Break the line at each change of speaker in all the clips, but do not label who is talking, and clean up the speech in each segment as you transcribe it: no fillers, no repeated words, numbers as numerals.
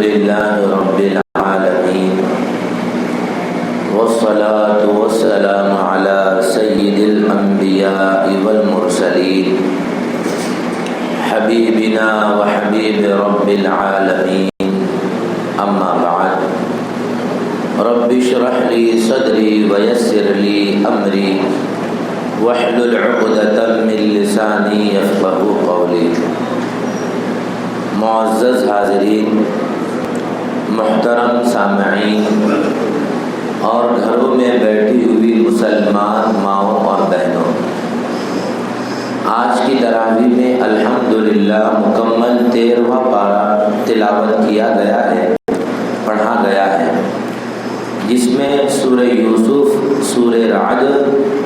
لله رب العالمين والصلاة والسلام على سيد الأنبياء والمرسلين حبيبنا وحبيب رب العالمين أما بعد رب اشرح لي صدري ويسر لي أمري واحلل عقدة من لساني يفقهوا قولي۔ معزز حاضرین، محترم سامعین اور گھروں میں بیٹھی ہوئی مسلمان ماؤں اور بہنوں، آج کی تراویح میں الحمدللہ مکمل 13واں پارہ تلاوت کیا گیا ہے، پڑھا گیا ہے، جس میں سورہ یوسف، سورہ رعد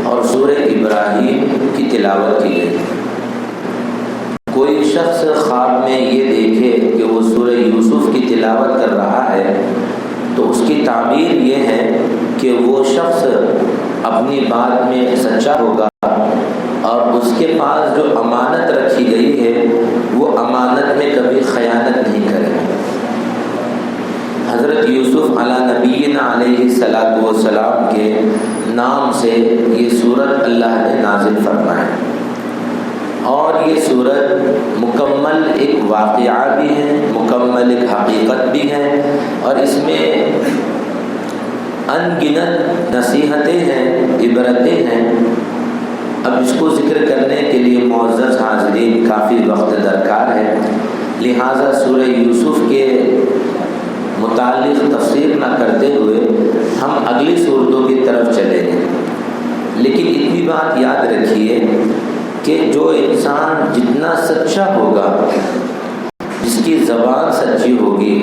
اور سورہ ابراہیم کی تلاوت کی گئی۔ کوئی شخص خواب میں یہ دیکھے کہ وہ سورہ یوسف کی تلاوت کر رہا ہے تو اس کی تعبیر یہ ہے کہ وہ شخص اپنی بات میں سچا ہوگا اور اس کے پاس جو امانت رکھی گئی ہے وہ امانت میں کبھی خیانت نہیں کرے۔ حضرت یوسف علی نبینا علیہ السلام کے نام سے یہ سورت اللہ نے نازل فرمائی، اور یہ سورت مکمل ایک واقعہ بھی ہے، مکمل ایک حقیقت بھی ہے، اور اس میں ان گنت نصیحتیں ہیں، عبرتیں ہیں۔ اب اس کو ذکر کرنے کے لیے معزز حاضرین کافی وقت درکار ہے، لہٰذا سورہ یوسف کے متعلق تفسیر نہ کرتے ہوئے ہم اگلی صورتوں کی طرف چلیں گے۔ لیکن اتنی بات یاد رکھیے کہ جو انسان جتنا سچا ہوگا، جس کی زبان سچی ہوگی،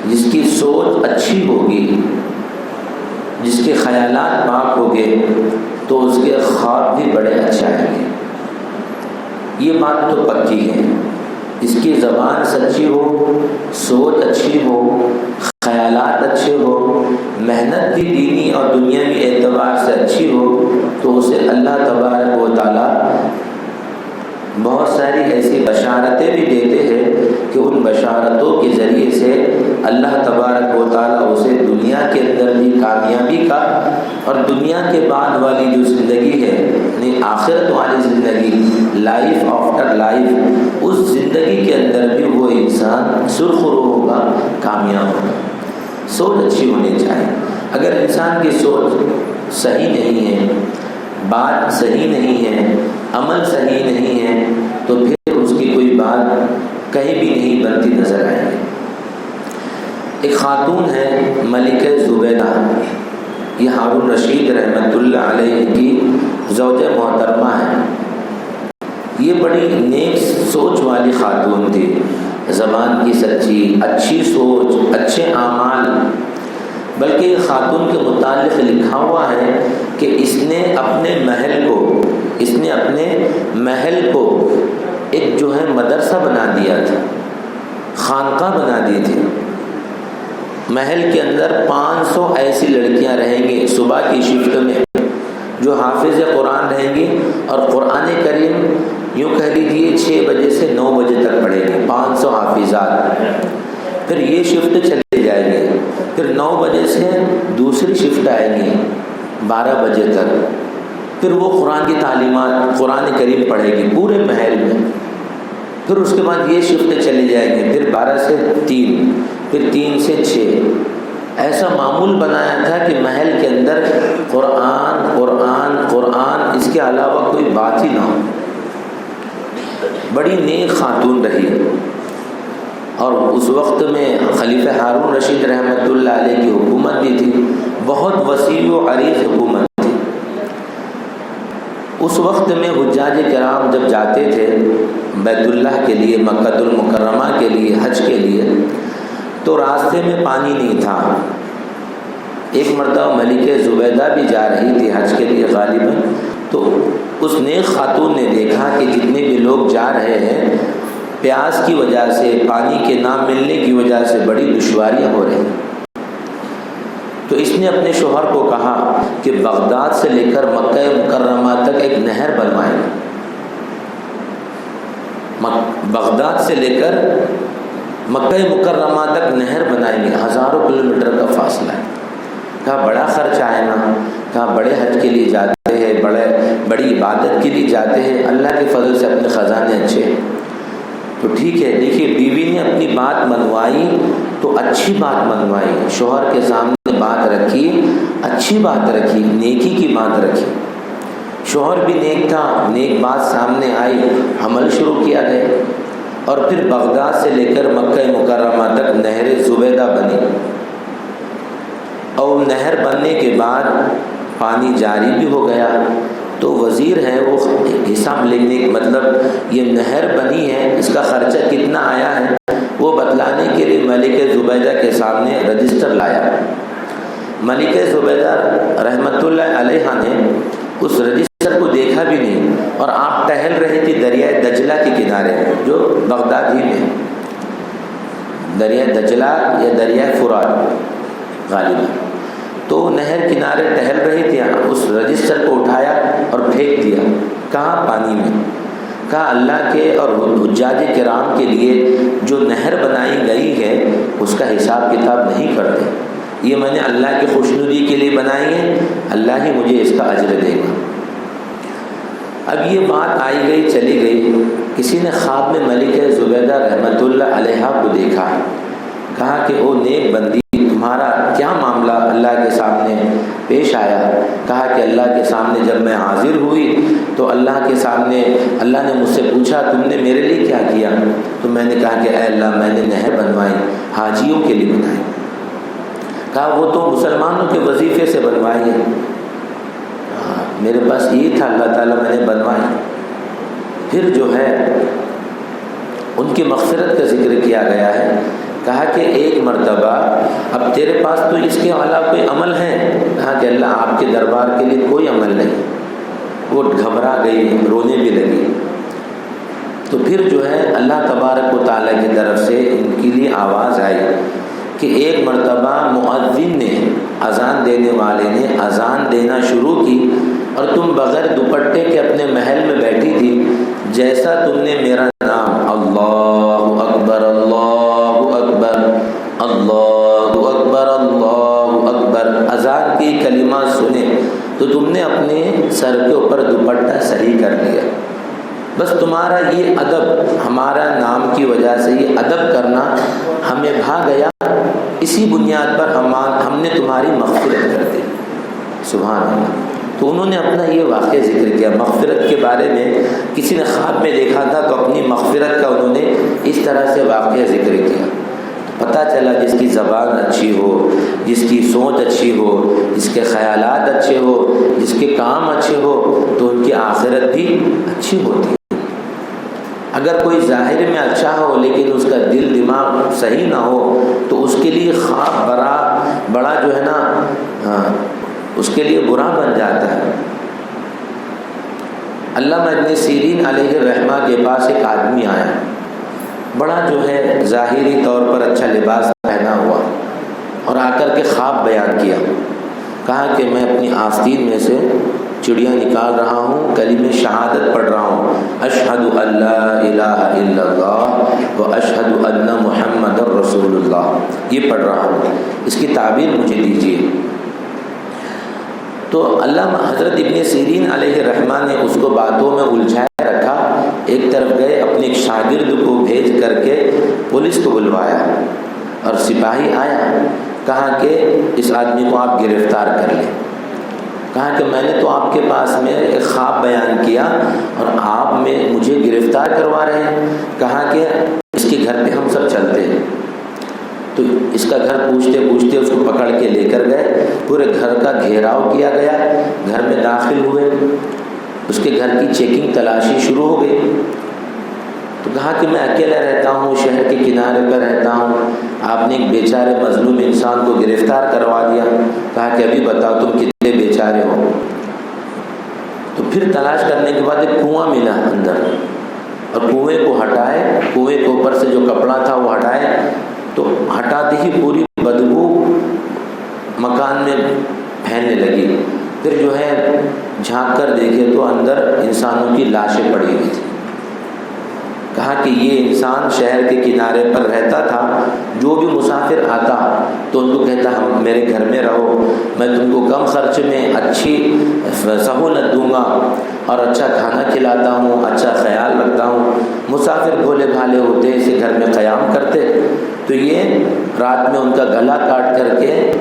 جس کی سوچ اچھی ہوگی، جس کے خیالات پاک ہوگے، تو اس کے خواب بھی بڑے اچھے آئیں گے۔ یہ بات تو پکی ہے، اس کی زبان سچی ہو، سوچ اچھی ہو، خیالات اچھے ہو، محنت بھی دینی اور دنیاوی اعتبار سے اچھی ہو، تو اسے اللہ تبارک و تعالیٰ بہت ساری ایسی بشارتیں بھی دیتے ہیں کہ ان بشارتوں کے ذریعے سے اللہ تبارک و تعالیٰ اسے دنیا کے اندر بھی کامیابی کا اور دنیا کے بعد والی جو زندگی ہے، یعنی آخرت والی زندگی، لائف آفٹر لائف، اس زندگی کے اندر بھی وہ انسان سرخرو ہوگا، کامیاب ہوگا۔ سوچ اچھی ہونی چاہیے۔ اگر انسان کی سوچ صحیح نہیں ہے، بات صحیح نہیں ہے، عمل صحیح نہیں ہے، تو پھر اس کی کوئی بات کہیں بھی نہیں بنتی نظر آئے گی۔ ایک خاتون ہے ملکہ زبیدہ، یہ ہارون رشید رحمۃ اللہ علیہ کی زوجہ محترمہ ہے۔ یہ بڑی نیک سوچ والی خاتون تھی، زبان کی سچی، اچھی سوچ، اچھے اعمال۔ بلکہ خاتون کے متعلق لکھا ہوا ہے کہ اس نے اپنے محل کو ایک جو ہے مدرسہ بنا دیا تھا، خانقاہ بنا دی تھی۔ محل کے اندر 500 ایسی لڑکیاں رہیں گی صبح کی شفٹ میں، جو حافظ قرآن رہیں گی اور قرآن کریم یوں کہہ لیجیے 6 بجے سے 9 بجے تک پڑھیں گے، 500 حافظات۔ پھر یہ شفٹ چلی جائے گی، پھر 9 بجے سے دوسری شفٹ آئے گی 12 بجے تک، پھر وہ قرآن کی تعلیمات، قرآن کریم پڑھے گی پورے محل میں۔ پھر اس کے بعد یہ شفٹ چلی جائیں گی، پھر 12 سے 3، پھر 3 سے 6۔ ایسا معمول بنایا تھا کہ محل کے اندر قرآن قرآن قرآن، اس کے علاوہ کوئی بات ہی نہ ہو۔ بڑی نیک خاتون رہی، اور اس وقت میں خلیفہ ہارون رشید رحمۃ اللہ علیہ کی حکومت بھی تھی، بہت وسیع و عریض حکومت تھی۔ اس وقت میں حجاج کرام جب جاتے تھے بیت اللہ کے لیے، مکہ المکرمہ کے لیے، حج کے لیے، تو راستے میں پانی نہیں تھا۔ ایک مرتبہ ملکہ زبیدہ بھی جا رہی تھی حج کے لیے غالباً، تو اس نیک خاتون نے دیکھا کہ جتنے بھی لوگ جا رہے ہیں، پیاس کی وجہ سے، پانی کے نہ ملنے کی وجہ سے بڑی دشواریاں ہو رہی ہیں۔ تو اس نے اپنے شوہر کو کہا کہ بغداد سے لے کر مکہ مکرمہ تک ایک نہر بنوائیں، بغداد سے لے کر مکہ مکرمہ تک نہر بنائیں گے، ہزاروں کلومیٹر کا فاصلہ ہے۔ کہا بڑا خرچ آئے نا، کہا بڑے حج کے لیے جاتے ہیں، بڑی عبادت کے لیے جاتے ہیں، اللہ کے فضل سے اپنے خزانے اچھے ہیں۔ تو ٹھیک ہے، دیکھیے بیوی نے اپنی بات منوائی تو اچھی بات منوائی، شوہر کے سامنے بات رکھی، اچھی بات رکھی، نیکی کی بات رکھی۔ شوہر بھی نیک تھا، نیک بات سامنے آئی، عمل شروع کیا گیا، اور پھر بغداد سے لے کر مکہ مکرمہ تک نہر زبیدہ بنی، اور نہر بننے کے بعد پانی جاری بھی ہو گیا۔ تو وزیر ہے وہ حساب لکھنے کا مطلب یہ نہر بنی ہے، اس کا خرچہ کتنا آیا ہے وہ بتلانے کے لیے ملک زبیدہ کے سامنے رجسٹر لایا۔ ملک زبیدہ رحمۃ اللہ علیہ نے اس رجسٹر کو دیکھا بھی نہیں، اور آپ ٹہل رہی تھی دریائے دجلہ کے کنارے، جو بغداد ہی میں، دریائے دجلہ یا دریائے فرات غالباً، تو نہر کنارے ٹہل رہی تھی، اس رجسٹر کو اٹھایا اور پھینک دیا۔ کہاں؟ پانی میں۔ کہا اللہ کے اور حجاج کرام کے لیے جو نہر بنائی گئی ہے اس کا حساب کتاب نہیں کرتے، یہ میں نے اللہ کی خوشنودی کے لیے بنائی ہے، اللہ ہی مجھے اس کا اجر دے گا۔ اب یہ بات آئی گئی چلی گئی، کسی نے خواب میں ملک زبیدہ رحمۃ اللہ علیہ کو دیکھا، کہا کہ او نیک بندی، تمہارا کیا معاملہ اللہ کے سامنے پیش آیا؟ کہا کہ اللہ کے سامنے جب میں حاضر ہوئی تو اللہ کے سامنے اللہ نے مجھ سے پوچھا تم نے میرے لیے کیا کیا؟ تو میں نے کہا کہ اے اللہ میں نے نہر بنوائی، حاجیوں کے لیے بنائی۔ کہا وہ تو مسلمانوں کے وظیفے سے بنوائی ہے، میرے پاس یہ تھا، اللہ تعالیٰ میں نے بنوائی۔ پھر جو ہے ان کی مغفرت کا ذکر کیا گیا ہے، کہا کہ ایک مرتبہ اب تیرے پاس تو اس کے علاوہ کوئی عمل ہے؟ کہا کہ اللہ آپ کے دربار کے لیے کوئی عمل نہیں۔ وہ گھبرا گئی، رونے بھی لگی۔ تو پھر جو ہے اللہ تبارک و تعالیٰ کی طرف سے ان کے لیے آواز آئی کہ ایک مرتبہ مؤذن نے، اذان دینے والے نے اذان دینا شروع کی، اور تم بغیر دوپٹے کے اپنے محل میں بیٹھی تھی، جیسا تم نے میرا نام اللہ اکبر اللہ اکبر اللہ اکبر اللہ اکبر اذان کی کلمات سنے تو تم نے اپنے سر کے اوپر دوپٹہ صحیح کر لیا۔ بس تمہارا یہ ادب، ہمارا نام کی وجہ سے یہ ادب کرنا ہمیں بھا گیا، اسی بنیاد پر ہم نے تمہاری مغفرت کر دی۔ سبحان اللہ۔ تو انہوں نے اپنا یہ واقعہ ذکر کیا مغفرت کے بارے میں، کسی نے خواب میں دیکھا تھا تو اپنی مغفرت کا انہوں نے اس طرح سے واقعہ ذکر کیا۔ پتہ چلا جس کی زبان اچھی ہو، جس کی سوچ اچھی ہو، جس کے خیالات اچھے ہو، جس کے کام اچھے ہو، تو ان کی آخرت بھی اچھی ہوتی ہے۔ اگر کوئی ظاہر میں اچھا ہو لیکن اس کا دل دماغ صحیح نہ ہو تو اس کے لیے خواب بڑا جو ہے نا اس کے لیے برا بن جاتا ہے۔ علامہ ابن سیرین علیہ الرحمہ کے پاس ایک آدمی آیا، بڑا جو ہے ظاہری طور پر اچھا لباس پہنا ہوا، اور آ کر کے خواب بیان کیا۔ کہا کہ میں اپنی آستین میں سے چڑیا نکال رہا ہوں، کلمہ شہادت پڑھ رہا ہوں، اشہد ان لا الہ الا اللہ و اشہد ان محمد رسول اللہ، یہ پڑھ رہا ہوں، اس کی تعبیر مجھے دیجیے۔ تو علامہ حضرت ابن سیرین علیہ الرحمہ نے اس کو باتوں میں الجھائے رکھا، ایک طرف گئے اپنے ایک شاگرد کو بھیج کر کے پولیس کو بلوایا، اور سپاہی آیا، کہا کہ اس آدمی کو آپ گرفتار کر لیں۔ کہا کہ میں نے تو آپ کے پاس میں ایک خواب بیان کیا اور آپ مجھے گرفتار کروا رہے ہیں۔ کہا کہ اس کے گھر پہ ہم سب چلتے ہیں۔ تو اس کا گھر پوچھتے پوچھتے اس کو پکڑ کے لے کر گئے، پورے گھر کا گھیراؤ کیا گیا، گھر میں داخل ہوئے، اس کے گھر کی چیکنگ تلاشی شروع ہو گئی۔ تو کہا کہ میں اکیلا رہتا ہوں، شہر کے کنارے پر رہتا ہوں، آپ نے ایک بیچارے مظلوم انسان کو گرفتار کروا دیا۔ کہا کہ ابھی بتاؤ تم کتنے بیچارے ہو؟ تو پھر تلاش کرنے کے بعد ایک کنواں ملا اندر، اور کنویں کو ہٹائے، کنویں کے اوپر سے جو کپڑا تھا وہ ہٹائے، تو ہٹاتے ہی پوری بدبو مکان میں پھیلنے لگی۔ پھر جو ہے جھانک کر دیکھے تو اندر انسانوں کی لاشیں پڑی ہوئی تھی۔ کہا کہا کہ یہ انسان شہر کے کنارے پر رہتا تھا، جو بھی مسافر آتا تو ان کو کہتا ہم میرے گھر میں رہو، میں تم کو کم خرچ میں اچھی سہولت دوں گا اور اچھا کھانا کھلاتا ہوں، اچھا خیال رکھتا ہوں۔ مسافر بھولے بھالے ہوتے اسے گھر میں قیام کرتے تو یہ رات میں ان کا گلا کاٹ کر کے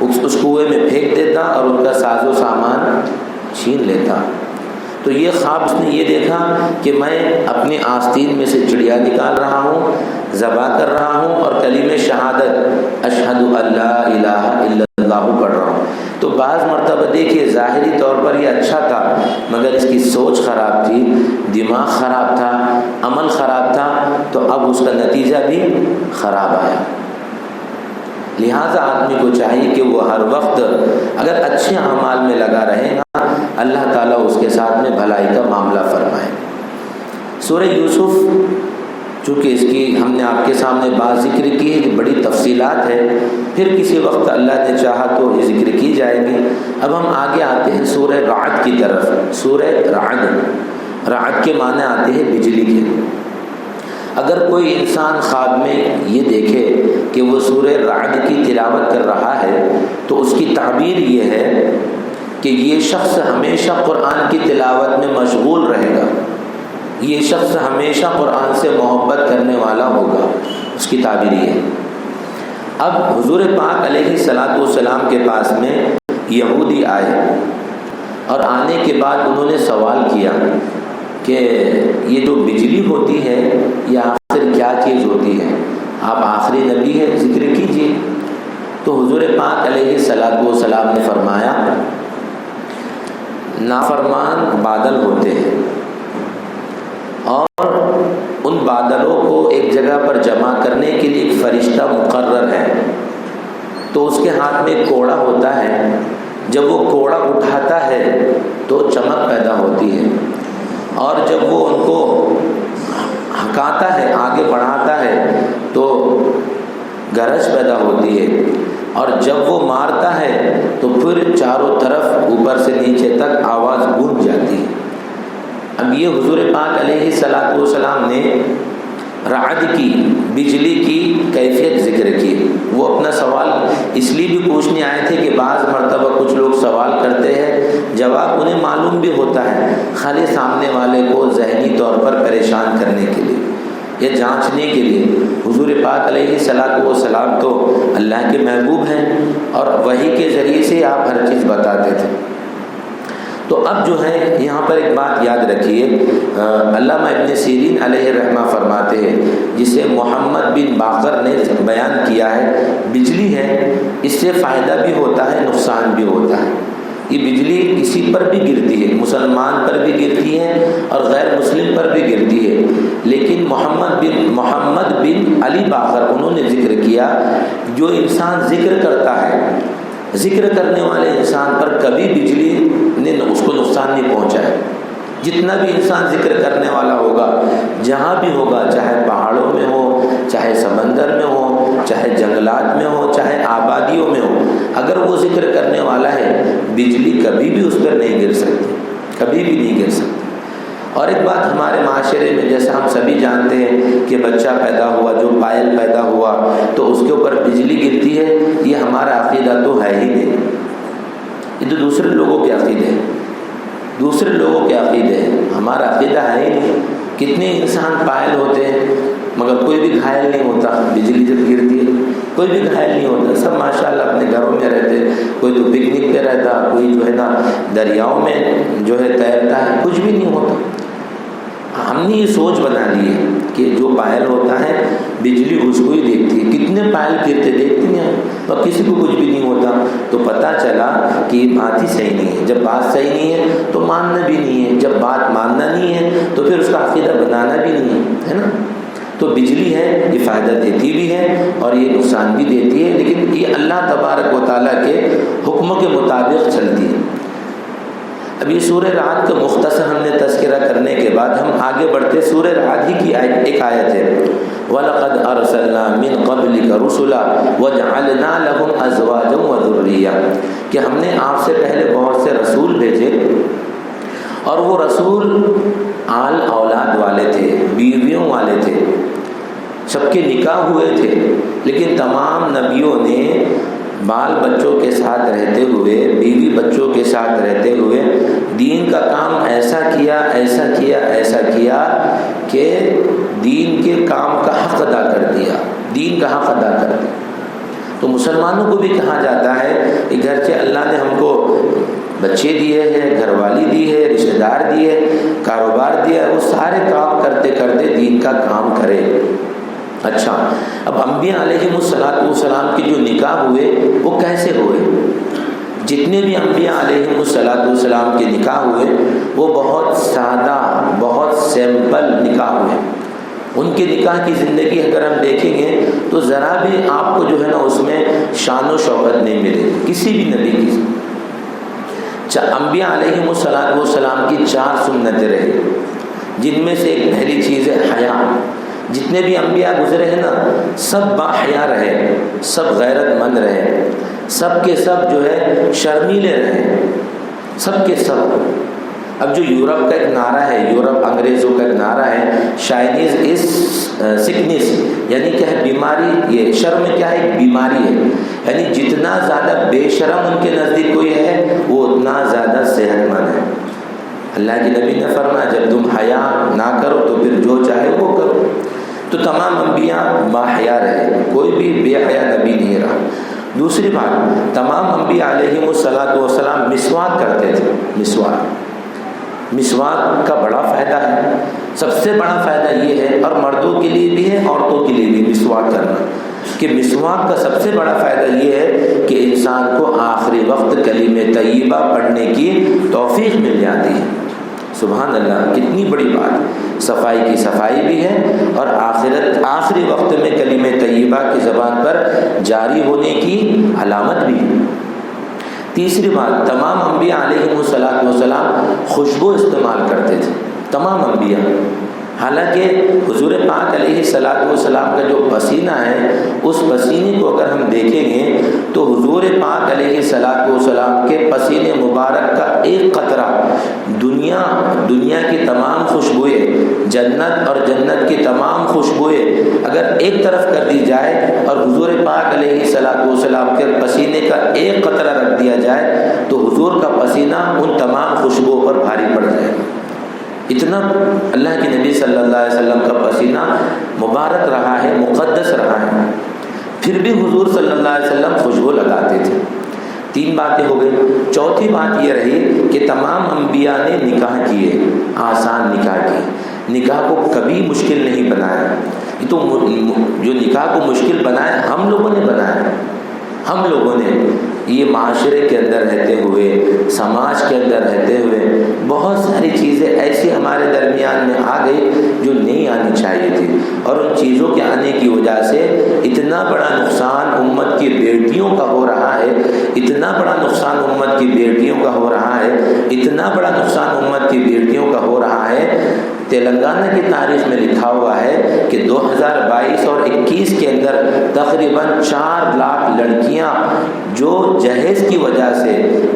اس کنویں میں پھینک دیتا اور ان کا ساز و سامان چھین لیتا۔ تو یہ خواب اس نے یہ دیکھا کہ میں اپنی آستین میں سے چڑیا نکال رہا ہوں، ذبح کر رہا ہوں اور کلمہ شہادت اشہد ان لا الہ الا اللہ پڑھ رہا ہوں۔ تو بعض مرتبہ دیکھیے ظاہری طور پر یہ اچھا تھا، مگر اس کی سوچ خراب تھی، دماغ خراب تھا، عمل خراب تھا، تو اب اس کا نتیجہ بھی خراب آیا۔ لہٰذا آدمی کو چاہیے کہ وہ ہر وقت اگر اچھے اعمال میں لگا رہے گا، اللہ تعالیٰ اس کے ساتھ میں بھلائی کا معاملہ فرمائے۔ سورہ یوسف چونکہ اس کی ہم نے آپ کے سامنے بات ذکر کی ہے کہ بڑی تفصیلات ہے، پھر کسی وقت اللہ نے چاہا تو یہ ذکر کی جائے گی۔ اب ہم آگے آتے ہیں سورہ رعد کی طرف۔ سورہ رعد، رعد کے معنی آتے ہیں بجلی کے۔ اگر کوئی انسان خواب میں یہ دیکھے کہ وہ سورہ رعد کی تلاوت کر رہا ہے تو اس کی تعبیر یہ ہے کہ یہ شخص ہمیشہ قرآن کی تلاوت میں مشغول رہے گا، یہ شخص ہمیشہ قرآن سے محبت کرنے والا ہوگا، اس کی تعبیر یہ ہے۔ اب حضور پاک علیہ الصلاۃ والسلام کے پاس میں یہودی آئے اور آنے کے بعد انہوں نے سوال کیا کہ یہ جو بجلی ہوتی ہے یہ آخر کیا چیز ہوتی ہے؟ آپ آخری نبی ہے، ذکر کیجیے۔ تو حضور پاک علیہ الصلاۃ والسلام نے فرمایا نافرمان بادل ہوتے ہیں اور ان بادلوں کو ایک جگہ پر جمع کرنے کے لیے ایک فرشتہ مقرر ہے، تو اس کے ہاتھ میں ایک کوڑا ہوتا ہے، جب وہ کوڑا اٹھاتا ہے تو چمک پیدا ہوتی ہے، اور جب وہ ان کو ہکاتا ہے، آگے بڑھاتا ہے تو گرج پیدا ہوتی ہے، اور جب وہ مارتا ہے تو پھر چاروں طرف اوپر سے نیچے تک آواز گونج جاتی ہے۔ اب یہ حضور پاک علیہ الصلاۃ والسلام نے رعد کی، بجلی کی کیفیت ذکر کی۔ وہ اپنا سوال اس لیے بھی پوچھنے آئے تھے کہ بعض مرتبہ کچھ لوگ سوال کرتے ہیں، جواب انہیں معلوم بھی ہوتا ہے، خالی سامنے والے کو ذہنی طور پر پریشان کرنے کے لیے یا جانچنے کے لیے۔ حضور پاک علیہ الصلاۃ والسلام تو اللہ کے محبوب ہیں اور وحی کے ذریعے سے آپ ہر چیز بتاتے تھے۔ تو اب جو ہے یہاں پر ایک بات یاد رکھیے، علامہ ابن سیرین علیہ رحمہ فرماتے ہیں، جسے محمد بن باقر نے بیان کیا ہے، بجلی ہے اس سے فائدہ بھی ہوتا ہے، نقصان بھی ہوتا ہے۔ یہ بجلی کسی پر بھی گرتی ہے، مسلمان پر بھی گرتی ہے اور غیر مسلم پر بھی گرتی ہے، لیکن محمد بن علی باقر انہوں نے ذکر کیا جو انسان ذکر کرتا ہے، ذکر کرنے والے انسان پر کبھی بجلی نے اس کو نقصان نہیں پہنچا ہے۔ جتنا بھی انسان ذکر کرنے والا ہوگا، جہاں بھی ہوگا، چاہے پہاڑوں میں ہو، چاہے سمندر میں ہو، چاہے جنگلات میں ہو، چاہے آبادیوں میں ہو، اگر وہ ذکر کرنے والا ہے، بجلی کبھی بھی اس پر نہیں گر سکتی، کبھی بھی نہیں گر سکتی۔ اور ایک بات ہمارے معاشرے میں جیسا ہم سبھی جانتے ہیں کہ بچہ پیدا ہوا، جو پائل پیدا ہوا تو اس کے اوپر بجلی گرتی ہے، یہ ہمارا عقیدہ تو ہے ہی نہیں، یہ تو دوسرے لوگوں کے عقیدے ہیں، دوسرے لوگوں کے عقیدے ہیں، ہمارا عقیدہ ہے ہی نہیں۔ کتنے انسان پائل ہوتے ہیں مگر کوئی بھی گھائل نہیں ہوتا، بجلی جب گرتی ہے کوئی بھی گھائل نہیں ہوتا، سب ماشاءاللہ اپنے گھروں میں رہتے، کوئی تو پکنک پہ رہتا، کوئی جو ہے نا دریاؤں میں جو ہے تیرتا ہے، کچھ بھی نہیں ہوتا۔ ہم نے یہ سوچ بنا لی ہے کہ جو پائل ہوتا ہے بجلی اس کو ہی دیکھتی ہے، کتنے پائل گرتے دیکھتی ہیں اور کسی کو کچھ بھی نہیں ہوتا، تو پتہ چلا کہ یہ بات ہی صحیح نہیں ہے۔ جب بات صحیح نہیں ہے تو ماننا بھی نہیں ہے، جب بات ماننا نہیں ہے تو پھر اس کا عقیدہ بنانا بھی نہیں ہے نا۔ تو بجلی ہے یہ فائدہ دیتی بھی ہے اور یہ نقصان بھی دیتی ہے، لیکن یہ اللہ تبارک و تعالیٰ کے حکم کے مطابق چلتی ہے۔ اب یہ سورہ رعد کا مختصر ہم نے تذکرہ کرنے کے بعد ہم آگے بڑھتے، سورہ رعد ہی کی ایک آیت ہے، وَلَقَدْ أَرْسَلْنَا مِن قَبْلِكَ رُسُلًا وَجَعَلْنَا لَهُمْ أَزْوَاجًا وَذُرِّيَّةً، کہ ہم نے آپ سے پہلے بہت سے رسول بھیجے اور وہ رسول آل اولاد والے تھے، بیویوں سب کے نکاح ہوئے تھے، لیکن تمام نبیوں نے بال بچوں کے ساتھ رہتے ہوئے، بیوی بچوں کے ساتھ رہتے ہوئے دین کا کام ایسا کیا کہ دین کے کام کا حق ادا کر دیا، دین کا حق ادا کر دیا۔ تو مسلمانوں کو بھی کہا جاتا ہے کہ گرچہ اللہ نے ہم کو بچے دیے ہیں، گھر والی دی ہے، رشتہ دار دیے، کاروبار دیا ہے، وہ سارے کام کرتے کرتے دین کا کام کرے۔ اچھا، اب انبیاء علیہم السلام کے جو نکاح ہوئے وہ کیسے ہوئے؟ جتنے بھی انبیاء علیہم السلام کے نکاح ہوئے وہ بہت سادہ، بہت سمپل نکاح ہوئے۔ ان کے نکاح کی زندگی اگر ہم دیکھیں گے تو ذرا بھی آپ کو جو ہے نا اس میں شان و شوکت نہیں ملے گی کسی بھی نبی کی۔ انبیاء علیہم السلام کی 4 سنتیں رہی، جن میں سے ایک پہلی چیز ہے حیا۔ جتنے بھی انبیاء گزرے ہیں نا سب باحیا رہے، سب غیرت مند رہے، سب کے سب جو ہے شرمیلے رہے، سب کے سب۔ اب جو یورپ کا ایک نعرہ ہے، یورپ انگریزوں کا ایک نعرہ ہے، چائنیز از سکنس، یعنی کیا ہے؟ بیماری۔ یہ شرم کیا ہے؟ ایک بیماری ہے، یعنی جتنا زیادہ بے شرم ان کے نزدیک کوئی ہے وہ اتنا زیادہ صحت مند ہے۔ اللہ کے نبی نے فرمایا جب تم حیا نہ کرو تو پھر جو چاہے وہ کرو۔ تو تمام انبیاء باحیا رہے، کوئی بھی بے حیا نبی نہیں رہا۔ دوسری بات، تمام انبیاء علیہم السلام مسواک کرتے تھے۔ مسواک کا بڑا فائدہ ہے، سب سے بڑا فائدہ یہ ہے، اور مردوں کے لیے بھی ہے عورتوں کے لیے بھی مسواک کرنا، کہ مسواک کا سب سے بڑا فائدہ یہ ہے کہ انسان کو آخری وقت کلمہ طیبہ پڑھنے کی توفیق مل جاتی ہے۔ سبحان اللہ، کتنی بڑی بات، صفائی کی صفائی بھی ہے اور آخری وقت میں کلمہ طیبہ کی زبان پر جاری ہونے کی علامت بھی ہے۔ تیسری بات، تمام انبیاء علیہم السلام خوشبو استعمال کرتے تھے، تمام انبیاء۔ حالانکہ حضور پاک علیہ السلام کا جو پسینہ ہے اس پسینے کو اگر ہم دیکھیں گے تو حضور پاک علیہ السلام کے پسینے مبارک کا ایک قطرہ دنیا کی تمام خوشبوئیں، جنت اور جنت کی تمام خوشبوئیں اگر ایک طرف کر دی جائے اور حضور پاک علیہ السلام کے پسینے کا ایک قطرہ رکھ دیا جائے تو حضور کا پسینہ ان تمام خوشبوؤں پر بھاری پڑ جائے۔ اتنا اللہ کے نبی صلی اللہ علیہ وسلم کا پسینہ مبارک رہا ہے، مقدس رہا ہے، پھر بھی حضور صلی اللہ علیہ وسلم خوشبو لگاتے تھے۔ 3 باتیں ہو گئی۔ چوتھی بات یہ رہی کہ تمام انبیاء نے نکاح کیے، آسان نکاح کیے، نکاح کو کبھی مشکل نہیں بنایا۔ یہ تو جو نکاح کو مشکل بنایا ہم لوگوں نے بنایا، ہم لوگوں نے۔ یہ معاشرے کے اندر رہتے ہوئے، سماج کے اندر رہتے ہوئے بہت ساری چیزیں ایسی ہمارے درمیان میں آ گئی جو نہیں آنی چاہیے تھی، اور ان چیزوں کے آنے کی وجہ سے اتنا بڑا نقصان امت کی بیٹیوں کا ہو رہا ہے، اتنا بڑا نقصان امت کی بیٹیوں کا ہو رہا ہے، اتنا بڑا نقصان امت کی بیٹیوں کا ہو رہا ہے۔ تلنگانہ کی تاریخ میں لکھا ہوا ہے کہ 2022 اور 21 کے اندر تقریباً 4 لاکھ لڑکیاں جو جہیز کی وجہ سے،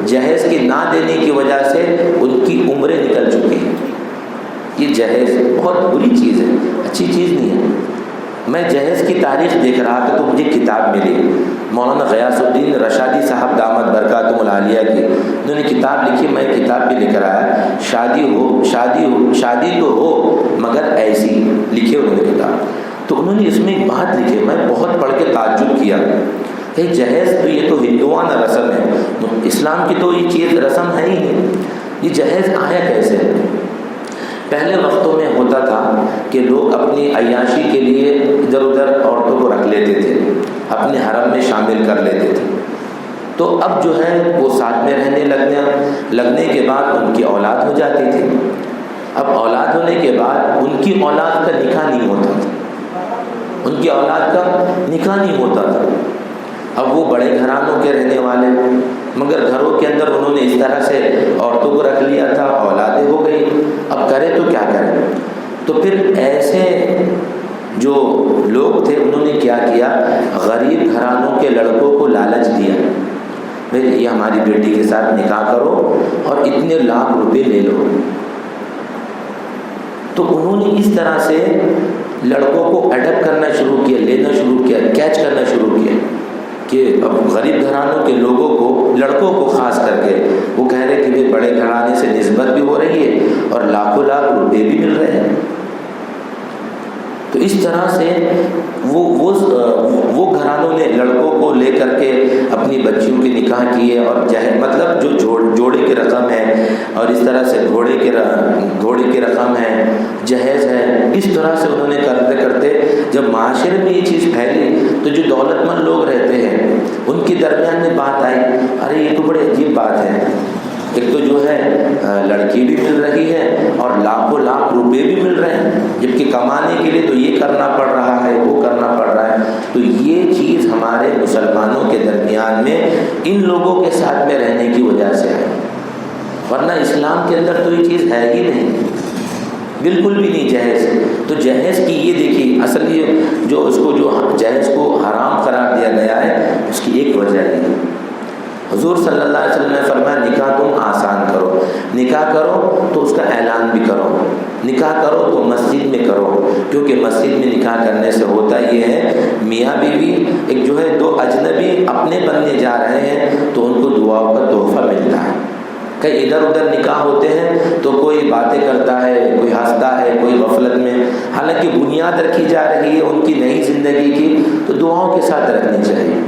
جہیز کی نہ دینے کی وجہ سے ان کی عمریں نکل چکی ہیں۔ یہ جہیز بہت بری چیز ہے، اچھی چیز نہیں ہے۔ میں جہیز کی تاریخ دیکھ رہا تھا تو مجھے کتاب ملی، مولانا غیاث الدین رشادی صاحب دامت برکاتہم العالیہ کی، انہوں نے کتاب لکھی، میں کتاب بھی لکھ رہا ہے، شادی تو ہو مگر ایسی، لکھے انہوں نے کتاب۔ تو انہوں نے اس میں ایک بات لکھی، میں بہت پڑھ کے تعجب کیا کہ جہیز تو یہ تو ہندوانہ رسم ہے، اسلام کی تو یہ چیز رسم ہے ہی نہیں، یہ جہیز آیا کیسے؟ پہلے وقتوں میں ہوتا تھا کہ لوگ اپنی عیاشی کے لیے ادھر ادھر عورتوں کو رکھ لیتے تھے، اپنے حرم میں شامل کر لیتے تھے، تو اب جو ہے وہ ساتھ میں رہنے لگنے کے بعد ان کی اولاد ہو جاتی تھی۔ اب اولاد ہونے کے بعد ان کی اولاد کا نکاح نہیں ہوتا تھا، ان کی اولاد کا نکاح نہیں ہوتا تھا۔ اب وہ بڑے گھرانوں کے رہنے والے، مگر گھروں کے اندر انہوں نے اس طرح سے عورتوں کو رکھ لیا تھا، اولادیں ہو گئی، اب کرے تو کیا کریں؟ تو پھر ایسے جو لوگ تھے انہوں نے کیا کیا، غریب گھرانوں کے لڑکوں کو لالچ دیا، بھائی یہ ہماری بیٹی کے ساتھ نکاح کرو اور اتنے لاکھ روپے لے لو۔ تو انہوں نے اس طرح سے لڑکوں کو اڈاپٹ کرنا شروع کیا، لینا شروع کیا، کیچ کرنا شروع کیا کہ اب غریب گھرانوں کے لوگوں کو، لڑکوں کو خاص کر کے وہ کہہ رہے کہ بڑے گھرانے سے نسبت بھی ہو رہی ہے اور لاکھوں لاکھ روپے بھی مل رہے ہیں۔ تو اس طرح سے وہ گھرانوں نے لڑکوں کو لے کر کے اپنی بچیوں کے نکاح کیے، اور مطلب جو جوڑے کی رقم ہے اور اس طرح سے گھوڑے کی رقم ہے، جہیز ہے، اس طرح سے انہوں نے کرتے کرتے جب معاشرے میں یہ چیز پھیلی تو جو دولت مند لوگ رہتے ہیں ان کے درمیان میں بات آئی، ارے یہ تو بڑی عجیب بات ہے، ایک تو جو ہے لڑکی بھی مل رہی ہے اور لاکھوں لاکھ روپے بھی مل رہے ہیں، جبکہ کمانے کے لیے تو یہ کرنا پڑ رہا ہے، وہ کرنا پڑ رہا ہے۔ تو یہ چیز ہمارے مسلمانوں کے درمیان میں ان لوگوں کے ساتھ میں رہنے کی وجہ سے ہے، ورنہ اسلام کے اندر تو یہ چیز ہے ہی نہیں، بالکل بھی نہیں جہیز۔ تو جہیز کی یہ دیکھیے اصل یہ جو جہیز کو حرام قرار دیا گیا ہے، اس کی ایک وجہ ہے، حضور صلی اللہ علیہ وسلم نے فرمایا نکاح تم آسان کرو، نکاح کرو تو اس کا اعلان بھی کرو، نکاح کرو تو مسجد میں کرو، کیونکہ مسجد میں نکاح کرنے سے ہوتا یہ ہے میاں بیوی ایک جو ہے دو اجنبی اپنے بننے جا رہے ہیں تو ان کو دعاؤں کا تحفہ ملتا ہے۔ کئی ادھر ادھر نکاح ہوتے ہیں تو کوئی باتیں کرتا ہے، کوئی ہنستا ہے، کوئی غفلت میں، حالانکہ بنیاد رکھی جا رہی ہے ان کی نئی زندگی کی، تو دعاؤں کے ساتھ رکھنی چاہیے۔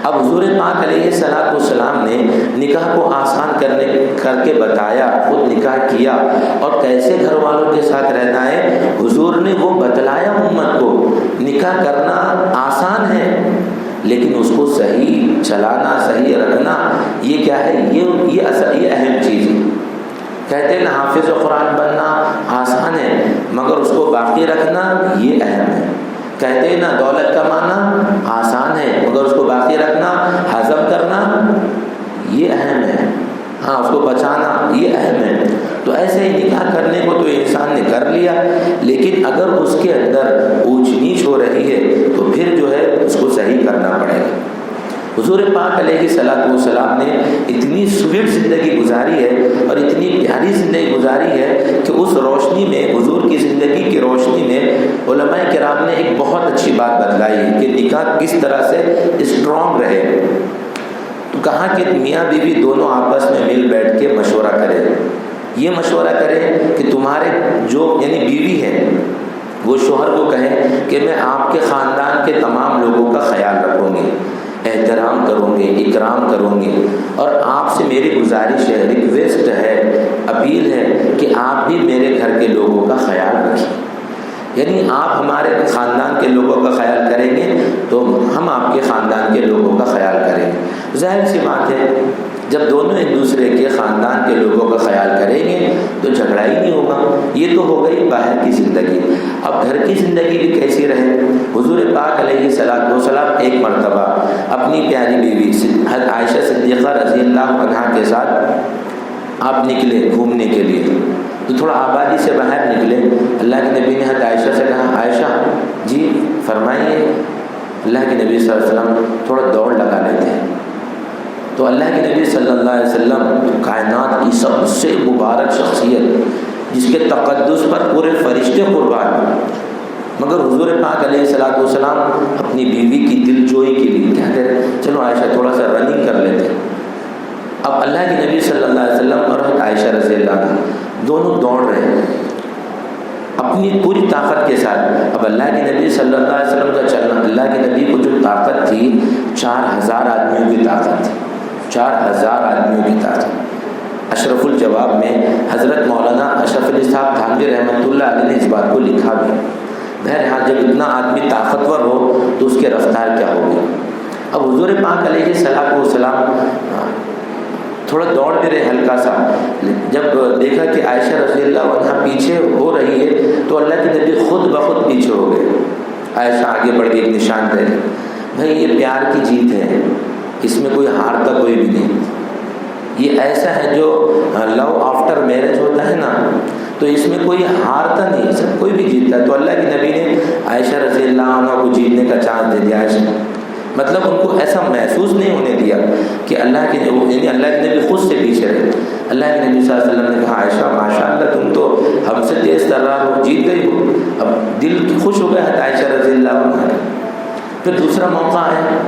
اب حضور پاک علیہ الصلوۃ والسلام نے نکاح کو آسان کر کے بتایا، خود نکاح کیا اور کیسے گھر والوں کے ساتھ رہنا ہے، حضور نے وہ بتلایا امت کو۔ نکاح کرنا آسان ہے لیکن اس کو صحیح چلانا، صحیح رکھنا، یہ کیا ہے، یہ اہم چیز ہے۔ کہتے ہیں نا حافظ قرآن بننا آسان ہے مگر اس کو باقی رکھنا یہ اہم ہے۔ کہتے ہیں نا دولت کمانا آسان ہے مگر اس کو باقی رکھنا، ہضم کرنا یہ اہم ہے، ہاں اس کو بچانا یہ اہم ہے۔ تو ایسے ہی نکاح کرنے کو تو انسان نے کر لیا، لیکن اگر اس کے اندر اونچ نیچ ہو رہی ہے تو پھر جو ہے اس کو صحیح کرنا پڑے گا۔ حضور پاک علیہ الصلوۃ والسلام نے اتنی سویٹ زندگی گزاری ہے اور اتنی پیاری زندگی گزاری ہے کہ اس روشنی میں، حضور کی زندگی کی روشنی میں، علماء کرام نے ایک بہت اچھی بات بتلائی ہے کہ نکاح کس طرح سے اسٹرانگ رہے۔ تو کہا کہ میاں بیوی دونوں آپس میں مل بیٹھ کے مشورہ کریں، یہ مشورہ کریں کہ تمہارے جو یعنی بیوی ہے وہ شوہر کو کہیں کہ میں آپ کے خاندان کے تمام لوگوں کا خیال رکھوں گی، احترام کروں گے، اکرام کروں گے، اور آپ سے میری گزارش ہے، ریکویسٹ ہے، اپیل ہے کہ آپ بھی میرے گھر کے لوگوں کا خیال رکھیں، یعنی آپ ہمارے خاندان کے لوگوں کا خیال کریں گے تو ہم آپ کے خاندان کے لوگوں کا خیال کریں گے۔ ظاہر سی بات ہے جب دونوں ایک دوسرے کے خاندان کے لوگوں کا خیال کریں گے تو جھگڑا ہی نہیں ہوگا۔ یہ تو ہو گئی باہر کی زندگی، اب گھر کی زندگی بھی کیسی رہے۔ حضور پاک علیہ الصلوۃ والسلام ایک مرتبہ اپنی پیاری بیوی حضرت عائشہ صدیقہ رضی اللہ عنہا کے ساتھ آپ نکلے گھومنے کے لیے، تو تھوڑا آبادی سے باہر نکلے، اللہ کے نبی نے حضرت عائشہ سے کہا عائشہ جی فرمائیے۔ اللہ کے نبی صلی اللہ علیہ وسلم تھوڑا دوڑ لگا لیتے ہیں، تو اللہ کے نبی صلی اللہ علیہ وسلم کائنات کی سب سے مبارک شخصیت جس کے تقدس پر پورے فرشتے قربان، مگر حضور پاک علیہ الصلوۃ والسلام اپنی بیوی کی دل جوئی کے لیے کیا کریں، چلو عائشہ تھوڑا سا رننگ کر لیتے ہیں۔ اب اللہ کے نبی صلی اللہ علیہ وسلم اور حضرت عائشہ رضی اللہ عنہ دونوں دوڑ رہے ہیں اپنی پوری طاقت کے ساتھ۔ اب اللہ کے نبی صلی اللہ علیہ وسلم کا چلنا، اللہ کے نبی کو جو طاقت تھی 4000 آدمیوں کی طاقت تھی، 4000 آدمیوں کی طاقت۔ اشرف الجواب میں حضرت مولانا اشرف علی صاحب تھانوی رحمۃ اللہ علیہ نے اس بات کو لکھا بھی۔ بہرحال جب اتنا آدمی طاقتور ہو تو اس کے رفتار کیا ہوگی۔ اب حضور پاک علیہ الصلوۃ والسلام تھوڑا دوڑ بھی رہے ہلکا سا، جب دیکھا کہ عائشہ رضی اللہ عنہا پیچھے ہو رہی ہے تو اللہ کے نبی خود بخود پیچھے ہو گئے، عائشہ آگے بڑھ کے ایک نشان دے دی۔ بھائی یہ پیار کی جیت ہے، اس میں کوئی ہارتا کوئی بھی نہیں، یہ ایسا ہے جو لو آفٹر میرج ہوتا ہے نا، تو اس میں کوئی ہارتا نہیں ہے، کوئی بھی جیتتا ہے۔ تو اللہ کے نبی نے عائشہ رضی اللہ عنہ کو جیتنے کا چانس دے دیا عائشہ، مطلب ان کو ایسا محسوس نہیں ہونے دیا کہ اللہ کے یعنی اللہ کے نبی خود سے پیچھے رہے۔ اللہ کے نبی صلی اللہ علیہ وسلم نے کہا عائشہ ماشاءاللہ تم تو ہم سے تیز ترار ہو، جیت گئی ہو۔ اب دل خوش ہو گیا ہے عائشہ رضی اللہ عنہ۔ پھر دوسرا موقع آیا،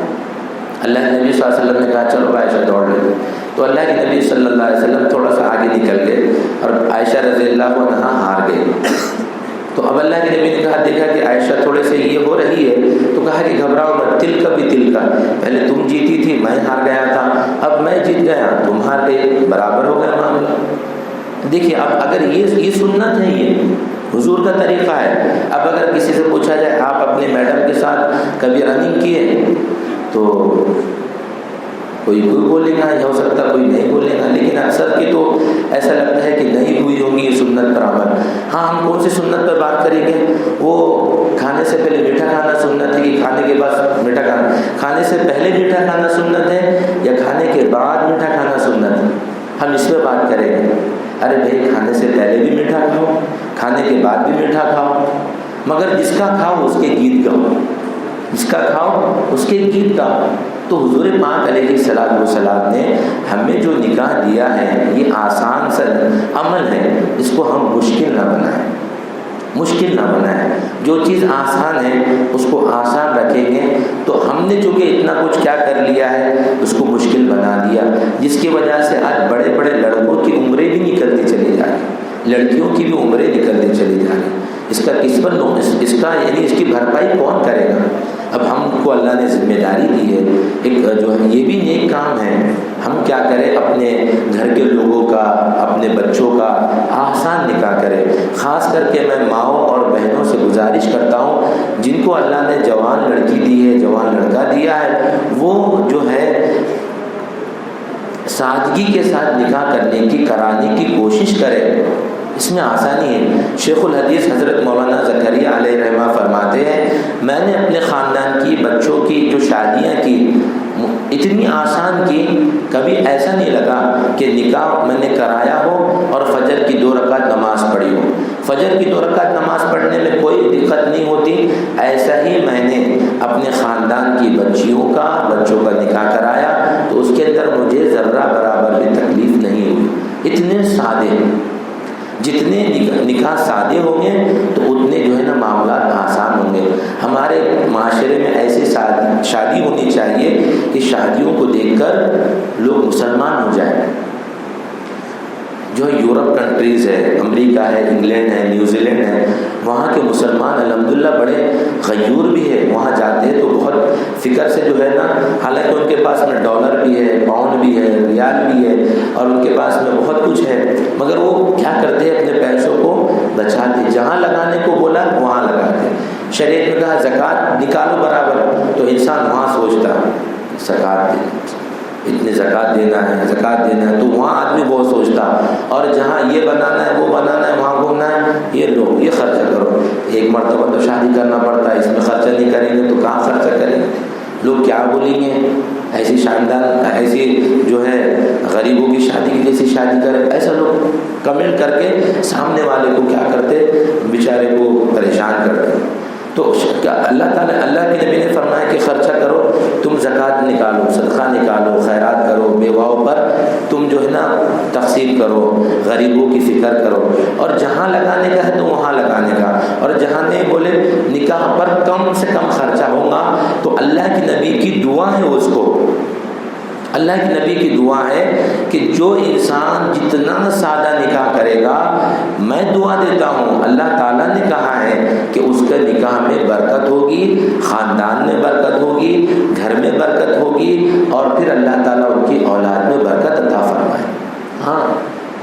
اللہ کے نبی صلی اللہ علیہ وسلم نے کہا چلو عائشہ دوڑ لے، تو اللہ کے نبی صلی اللہ علیہ وسلم تھوڑا سا آگے نکل گئے اور عائشہ رضی اللہ عنہ ہار گئے۔ تو اب اللہ کے نبی نے کہا دیکھا کہ عائشہ تھوڑے سے یہ ہو رہی ہے تو کہا کہ گھبراؤ مت، تل کا بھی تل کا، پہلے تم جیتی تھی میں ہار گیا تھا، اب میں جیت گیا تم ہار گئے، برابر ہو گیا معاملہ۔ دیکھیے اب اگر یہ سنت ہے، یہ حضور کا طریقہ ہے۔ اب اگر کسی سے پوچھا جائے آپ اپنے میڈم کے ساتھ کبھی رننگ کیے تو کوئی بولے گا، یا ہو سکتا کوئی نہیں بولے گا، لیکن اکثر کی تو ایسا لگتا ہے کہ نہیں ہوئی ہوگی یہ سنت پر عمل۔ ہاں ہم کون سی سنت پر بات کریں گے؟ وہ کھانے سے پہلے میٹھا کھانا سنت ہے کہ کھانے کے بعد میٹھا کھانا؟ کھانے سے پہلے میٹھا کھانا سنت ہے یا کھانے کے بعد میٹھا کھانا سنت ہے؟ ہم اس پہ بات کریں گے۔ ارے بھائی کھانے سے پہلے بھی میٹھا کھاؤ، کھانے کے بعد بھی میٹھا کھاؤ، مگر جس کا کھاؤ اس کے گیت گاؤ، جس کا کھاؤ اس کے گیت گاؤ۔ تو حضور پاک علیہ الصلوۃ والسلام نے ہمیں جو نکاح دیا ہے یہ آسان سا عمل ہے، اس کو ہم مشکل نہ بنائیں، مشکل نہ بنائیں۔ جو چیز آسان ہے اس کو آسان رکھیں گے تو ہم نے چونکہ اتنا کچھ کیا کر لیا ہے اس کو مشکل بنا دیا، جس کی وجہ سے آج بڑے بڑے لڑکوں کی عمریں بھی نکلتی چلی جا رہی، لڑکیوں کی بھی عمریں نکلتی چلی جا رہی۔ اس کا کس پر اس کا یعنی اس کی بھرپائی کون کرے گا؟ اب ہم کو اللہ نے ذمہ داری دی ہے، ایک جو ہے یہ بھی نیک کام ہے، ہم کیا کریں اپنے گھر کے لوگوں کا، اپنے بچوں کا آسان نکاح کریں۔ خاص کر کے میں ماؤں اور بہنوں سے گزارش کرتا ہوں جن کو اللہ نے جوان لڑکی دی ہے، جوان لڑکا دیا ہے، وہ جو ہے سادگی کے ساتھ نکاح کرنے کی کرانے کی کوشش کرے، اس میں آسانی ہے۔ شیخ الحدیث حضرت مولانا زکریا علیہ رحمہ فرماتے ہیں میں نے اپنے خاندان کی بچوں کی جو شادیاں کی اتنی آسان کی، کبھی ایسا نہیں لگا کہ نکاح میں نے کرایا ہو اور فجر کی 2 رکعت نماز پڑھی ہو۔ فجر کی 2 رکعت نماز پڑھنے میں کوئی دقت نہیں ہوتی، ایسا ہی میں نے اپنے خاندان کی بچیوں کا، بچوں کا نکاح کرایا تو اس کے اندر مجھے ذرہ برابر بھی تکلیف نہیں ہوئی۔ اتنے سادے، جتنے نکاح سادے ہوں گے تو اتنے جو ہے نا معاملات آسان ہوں گے۔ ہمارے معاشرے میں ایسی شادی ہونی چاہیے کہ شادیوں کو دیکھ کر لوگ مسلمان ہو جائیں۔ جو یورپ کنٹریز ہے، امریکہ ہے، انگلینڈ ہے، نیوزی لینڈ ہے، وہاں کے مسلمان الحمدللہ بڑے غیور بھی ہے، وہاں جاتے ہیں تو بہت فکر سے جو ہے نا، حالانکہ ان کے پاس میں ڈالر بھی ہے، پاؤنڈ بھی ہے، ریال بھی ہے اور ان کے پاس میں بہت کچھ ہے، مگر وہ کیا کرتے ہیں اپنے پیسوں کو بچاتے، جہاں لگانے کو بولا وہاں لگاتے۔ شریعت میں کہا زکوٰۃ نکالو برابر، تو انسان وہاں سوچتا زکوٰۃ اتنے زکوٰۃ دینا ہے تو وہاں آدمی بہت سوچتا، اور جہاں یہ بنانا ہے وہ بنانا ہے وہاں گھومنا ہے، یہ لو یہ خرچہ کرو، ایک مرتبہ تو شادی کرنا پڑتا ہے، اس میں خرچہ نہیں کریں گے تو کہاں خرچہ کریں گے؟ لوگ کیا بولیں گے؟ ایسی شاندار ایسی جو ہے غریبوں کی شادی کی جیسی شادی کرے، ایسا لوگ کمنٹ کر کے سامنے والے کو کیا کرتے، بیچارے کو پریشان کرتے۔ تو اللہ تعالیٰ، اللہ کے نبی نے فرمایا کہ خرچہ کرو، تم زکوٰۃ نکالو، صدقہ نکالو، خیرات کرو، بیواؤں پر تم جو ہے نا تقسیم کرو، غریبوں کی فکر کرو، اور جہاں لگانے کا ہے تو وہاں لگانے کا، اور جہاں نہیں بولے نکاح پر کم سے کم خرچہ ہوگا تو اللہ کے نبی کی دعا ہے اس کو، اللہ کے نبی کی دعا ہے کہ جو انسان جتنا سادہ نکاح کرے گا، میں دعا دیتا ہوں اللہ تعالیٰ نے کہا ہے کہ اس کے نکاح میں برکت ہوگی، خاندان میں برکت ہوگی، گھر میں برکت ہوگی، اور پھر اللہ تعالیٰ ان کی اولاد میں برکت عطا فرمائے۔ ہاں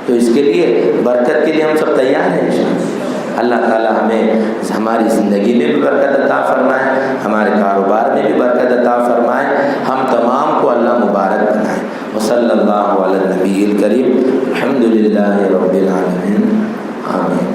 تو اس کے لیے برکت کے لیے ہم سب تیار ہیں انشاءاللہ۔ اللہ تعالیٰ ہمیں ہماری زندگی میں بھی برکت عطا فرمائے، ہمارے کاروبار میں بھی برکت عطا فرمائے، ہم تمام کو اللہ مبارک بنائے۔ وصلی اللہ علی النبی الکریم، الحمد للہ رب العالمین، آمین۔